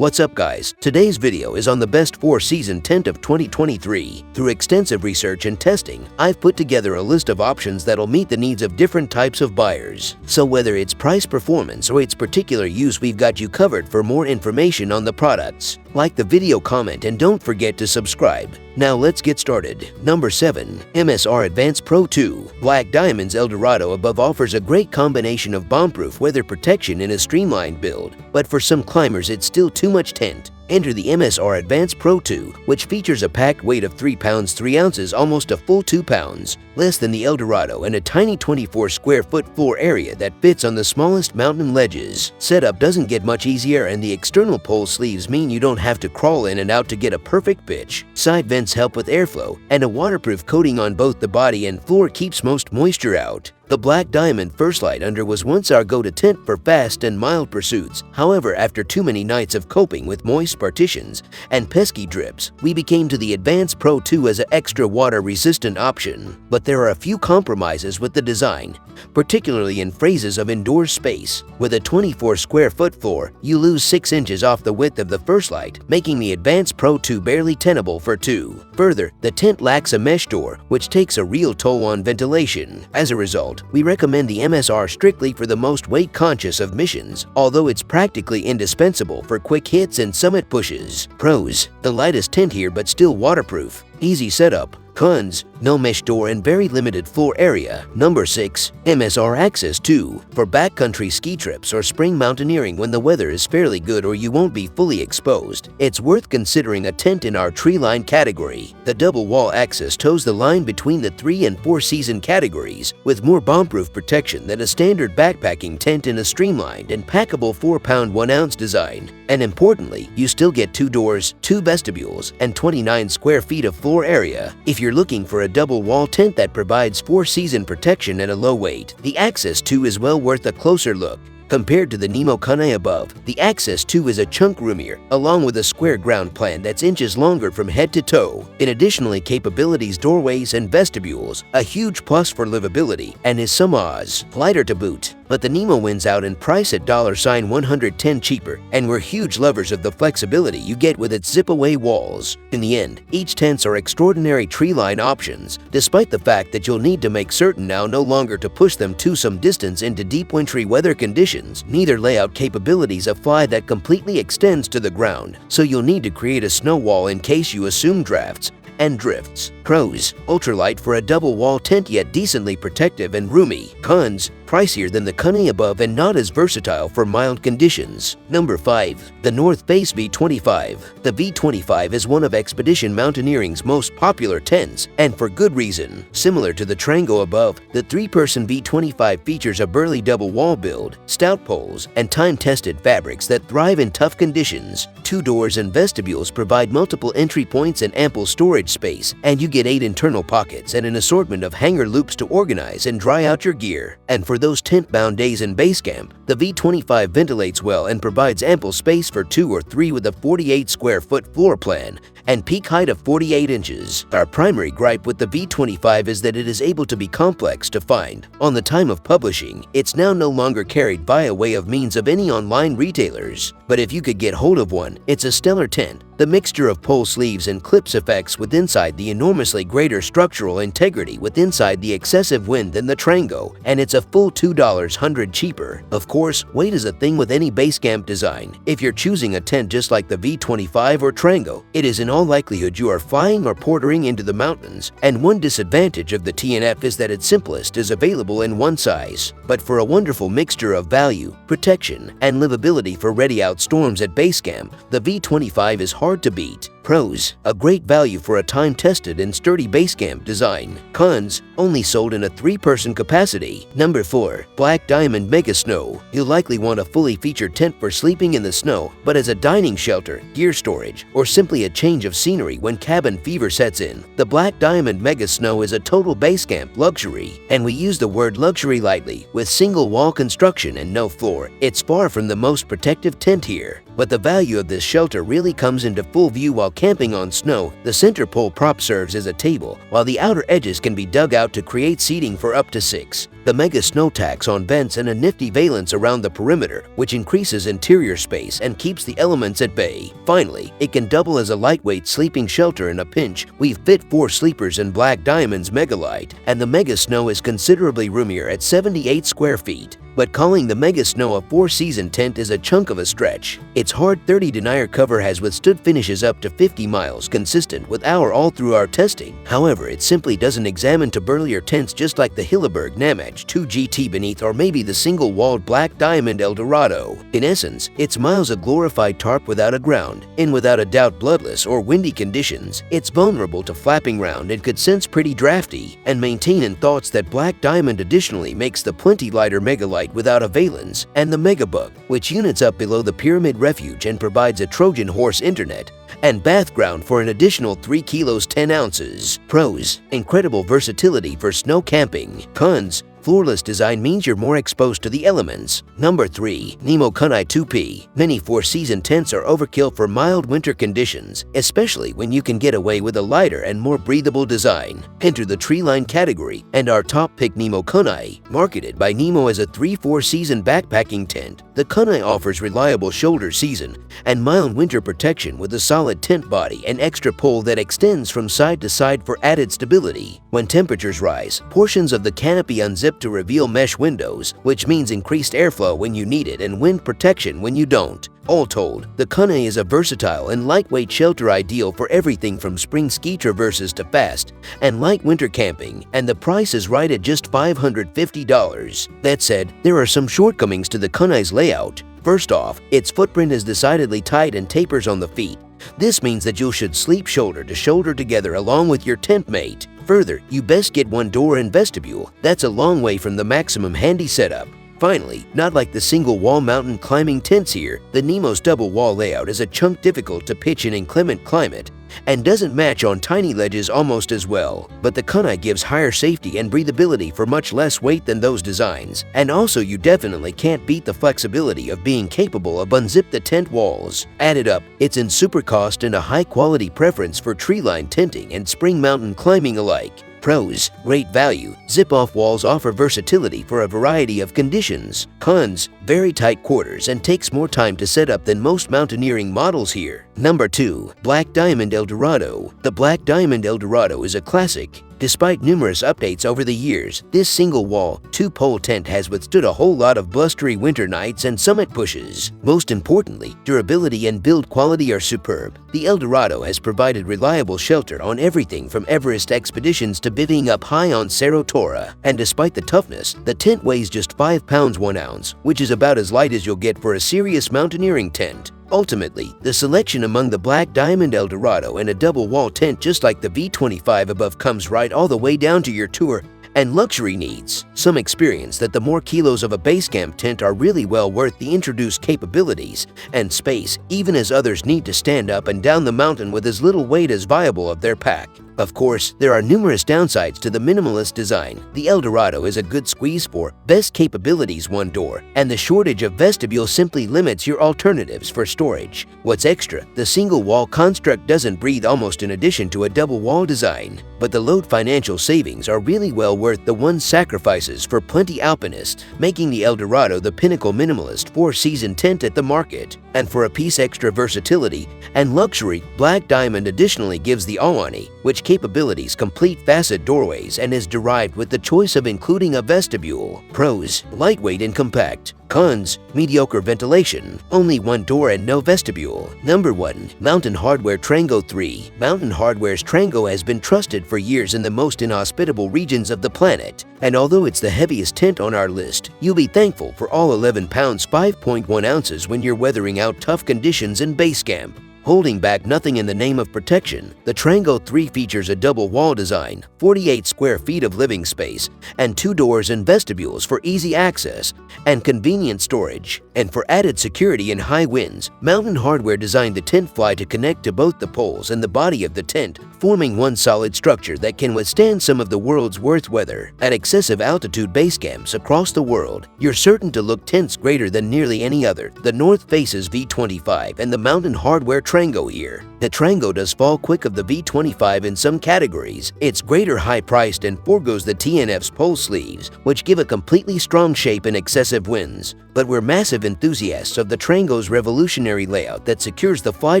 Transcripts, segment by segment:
What's up guys, today's video is on the best 4-season tent of 2023. Through extensive research and testing, I've put together a list of options that'll meet the needs of different types of buyers. So whether it's price performance or its particular use, we've got you covered. For more information on the products, like the video, comment, and don't forget to subscribe. Now let's get started. Number 7. MSR Advance Pro 2 Black Diamond's Eldorado Above offers a great combination of bomb-proof weather protection in a streamlined build, but for some climbers it's still too much tent. Enter the MSR Advance Pro 2, which features a packed weight of 3 pounds 3 ounces, almost a full 2 pounds, less than the Eldorado, and a tiny 24 square foot floor area that fits on the smallest mountain ledges. Setup doesn't get much easier, and the external pole sleeves mean you don't have to crawl in and out to get a perfect pitch. Side vents help with airflow, and a waterproof coating on both the body and floor keeps most moisture out. The Black Diamond First Light Under was once our go-to tent for fast and mild pursuits. However, after too many nights of coping with moist partitions and pesky drips, we became to the Advance Pro 2 as an extra water-resistant option. But there are a few compromises with the design, particularly in phases of indoor space. With a 24 square foot floor, you lose 6 inches off the width of the First Light, making the Advance Pro 2 barely tenable for 2. Further, the tent lacks a mesh door, which takes a real toll on ventilation. As a result, we recommend the MSR strictly for the most weight-conscious of missions, although it's practically indispensable for quick hits and summit pushes. Pros: the lightest tent here but still waterproof. Easy setup. Cons: no mesh door and very limited floor area. Number 6. MSR Access 2 for backcountry ski trips or spring mountaineering when the weather is fairly good or you won't be fully exposed. It's worth considering a tent in our tree-line category. The double wall access toes the line between the 3 and 4 season categories, with more bomb-proof protection than a standard backpacking tent in a streamlined and packable 4-pound 1 ounce design. And importantly, you still get 2 doors, 2 vestibules, and 29 square feet of floor area. If you're looking for a double wall tent that provides 4-season protection at a low weight, the Access 2 is well worth a closer look. Compared to the Nemo Kane above, the Access 2 is a chunk roomier, along with a square ground plan that's inches longer from head to toe. In additionally capabilities, doorways, and vestibules, a huge plus for livability, and is some Oz lighter to boot. But the Nemo wins out in price at $110 cheaper, and we're huge lovers of the flexibility you get with its zip-away walls. In the end, each tents are extraordinary tree-line options, despite the fact that you'll need to make certain now no longer to push them to some distance into deep wintry weather conditions. Neither layout capabilities a fly that completely extends to the ground, so you'll need to create a snow wall in case you assume drafts and drifts. Pros: ultralight for a double wall tent yet decently protective and roomy. Cons: pricier than the Kane above and not as versatile for mild conditions. Number 5. The North Face V25. The V25 is one of Expedition Mountaineering's most popular tents, and for good reason. Similar to the Trango above, the 3-person V25 features a burly double wall build, stout poles, and time-tested fabrics that thrive in tough conditions. 2 doors and vestibules provide multiple entry points and ample storage space, and you get 8 internal pockets and an assortment of hanger loops to organize and dry out your gear. And for those tent-bound days in base camp, the V25 ventilates well and provides ample space for 2 or 3 with a 48 square foot floor plan and peak height of 48 inches. Our primary gripe with the V25 is that it is able to be complex to find. On the time of publishing, it's now no longer carried via way of means of any online retailers. But if you could get hold of one, it's a stellar tent. The mixture of pole sleeves and clips effects with inside the enormously greater structural integrity with inside the excessive wind than the Trango, and it's a full $200 cheaper. Of course, weight is a thing with any base camp design. If you're choosing a tent just like the V25 or Trango, it is in all likelihood you are flying or portering into the mountains, and one disadvantage of the TNF is that its simplest is available in one size. But for a wonderful mixture of value, protection, and livability for ready-out storms at base camp, the V25 is hard to beat. Pros: a great value for a time-tested and sturdy base camp design. Cons: only sold in a 3-person capacity. Number 4. Black Diamond Mega Snow. You'll likely want a fully featured tent for sleeping in the snow, but as a dining shelter, gear storage, or simply a change of scenery when cabin fever sets in, the Black Diamond Mega Snow is a total base camp luxury. And we use the word luxury lightly. With single wall construction and no floor, it's far from the most protective tent here. But the value of this shelter really comes into full view while camping on snow. The center pole prop serves as a table, while the outer edges can be dug out to create seating for up to 6. The mega snow tacks on vents and a nifty valance around the perimeter, which increases interior space and keeps the elements at bay. Finally, it can double as a lightweight sleeping shelter in a pinch. We've fit 4 sleepers in Black Diamond's Megalight, and the Mega Snow is considerably roomier at 78 square feet. But calling the Mega Snow a 4-season tent is a chunk of a stretch. Its hard 30 denier cover has withstood finishes up to 50 miles, consistent with all through our testing. However, it simply doesn't examine to burlier tents just like the HILLEBERG Namage 2 GT beneath, or maybe the single-walled Black Diamond Eldorado. In essence, it's miles a glorified tarp without a ground. In without a doubt bloodless or windy conditions, it's vulnerable to flapping round and could sense pretty drafty. And maintain in thoughts that Black Diamond additionally makes the plenty lighter Megalight without a valance and the Megabug, which units up below the Pyramid Refuge and provides a Trojan horse internet and bath ground for an additional 3 kilos 10 ounces. Pros: incredible versatility for snow camping. Cons: floorless design means you're more exposed to the elements. Number 3. Nemo Kunai 2P. Many 4-season tents are overkill for mild winter conditions, especially when you can get away with a lighter and more breathable design. Enter the tree-line category, and our top pick, Nemo Kunai. Marketed by Nemo as a 3-4-season backpacking tent, the Kunai offers reliable shoulder season and mild winter protection with a solid tent body and extra pole that extends from side to side for added stability. When temperatures rise, portions of the canopy unzip to reveal mesh windows, which means increased airflow when you need it and wind protection when you don't. All told, the Kunai is a versatile and lightweight shelter ideal for everything from spring ski traverses to fast and light winter camping, and the price is right at just $550. That said, there are some shortcomings to the Kunai's layout. First off, its footprint is decidedly tight and tapers on the feet. This means that you should sleep shoulder to shoulder together along with your tent mate. Further, you best get one door and vestibule. That's a long way from the maximum handy setup. Finally, not like the single-wall mountain climbing tents here, the Nemo's double-wall layout is a chunk difficult to pitch in inclement climate and doesn't match on tiny ledges almost as well. But the Kunai gives higher safety and breathability for much less weight than those designs. And also, you definitely can't beat the flexibility of being capable of unzip the tent walls. Added up, it's in super cost and a high-quality preference for tree-line tenting and spring mountain climbing alike. Pros: great value. Zip-off walls offer versatility for a variety of conditions. Cons: very tight quarters and takes more time to set up than most mountaineering models here. Number 2. Black Diamond Eldorado. The Black Diamond Eldorado is a classic. Despite numerous updates over the years, this single-wall, 2-pole tent has withstood a whole lot of blustery winter nights and summit pushes. Most importantly, durability and build quality are superb. The Eldorado has provided reliable shelter on everything from Everest expeditions to bivvying up high on Cerro Torre. And despite the toughness, the tent weighs just 5 pounds 1 ounce, which is about as light as you'll get for a serious mountaineering tent. Ultimately, the selection among the Black Diamond Eldorado and a double-wall tent just like the V25 above comes right all the way down to your tour and luxury needs. Some experience that the more kilos of a base camp tent are really well worth the introduced capabilities and space, even as others need to stand up and down the mountain with as little weight as viable of their pack. Of course, there are numerous downsides to the minimalist design. The Eldorado is a good squeeze for best capabilities 1 door, and the shortage of vestibule simply limits your alternatives for storage. What's extra, the single-wall construct doesn't breathe almost in addition to a double-wall design. But the load financial savings are really well worth the one's sacrifices for plenty alpinists, making the Eldorado the pinnacle minimalist 4-season tent at the market. And for a piece extra versatility and luxury, Black Diamond additionally gives the Awani, which capabilities complete facet doorways and is derived with the choice of including a vestibule. Pros: lightweight and compact. Cons: mediocre ventilation, only 1 door and no vestibule. Number 1. Mountain Hardwear Trango 3. Mountain Hardwear's Trango has been trusted for years in the most inhospitable regions of the planet, and although it's the heaviest tent on our list, you'll be thankful for all 11 pounds 5.1 ounces when you're weathering out tough conditions in base camp. Holding back nothing in the name of protection, the Trango 3 features a double wall design, 48 square feet of living space, and 2 doors and vestibules for easy access and convenient storage. And for added security in high winds, Mountain Hardware designed the tent fly to connect to both the poles and the body of the tent, forming one solid structure that can withstand some of the world's worst weather. At excessive altitude base camps across the world, you're certain to look tents greater than nearly any other. The North Face's V25 and the Mountain Hardware Trango here. The Trango does fall quick of the V25 in some categories. It's greater high-priced and forgoes the TNF's pole sleeves, which give a completely strong shape in excessive winds. But we're massive enthusiasts of the Trango's revolutionary layout that secures the fly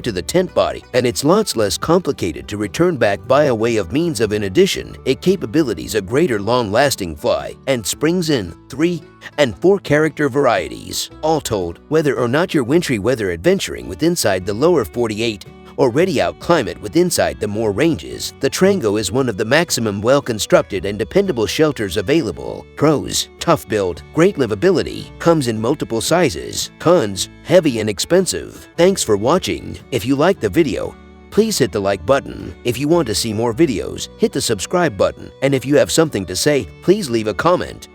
to the tent body, and it's lots less complicated to return back by a way of means of. In addition, it capabilities a greater long-lasting fly and springs in 3 and 4 character varieties. All told, whether or not you're wintry weather adventuring with inside the lower 48 or ready out climate with inside the more ranges, the Trango is one of the maximum well-constructed and dependable shelters available. Pros: tough build, great livability, comes in multiple sizes. Cons: heavy and expensive. Thanks for watching. If you liked the video, please hit the like button. If you want to see more videos, hit the subscribe button. And if you have something to say, please leave a comment.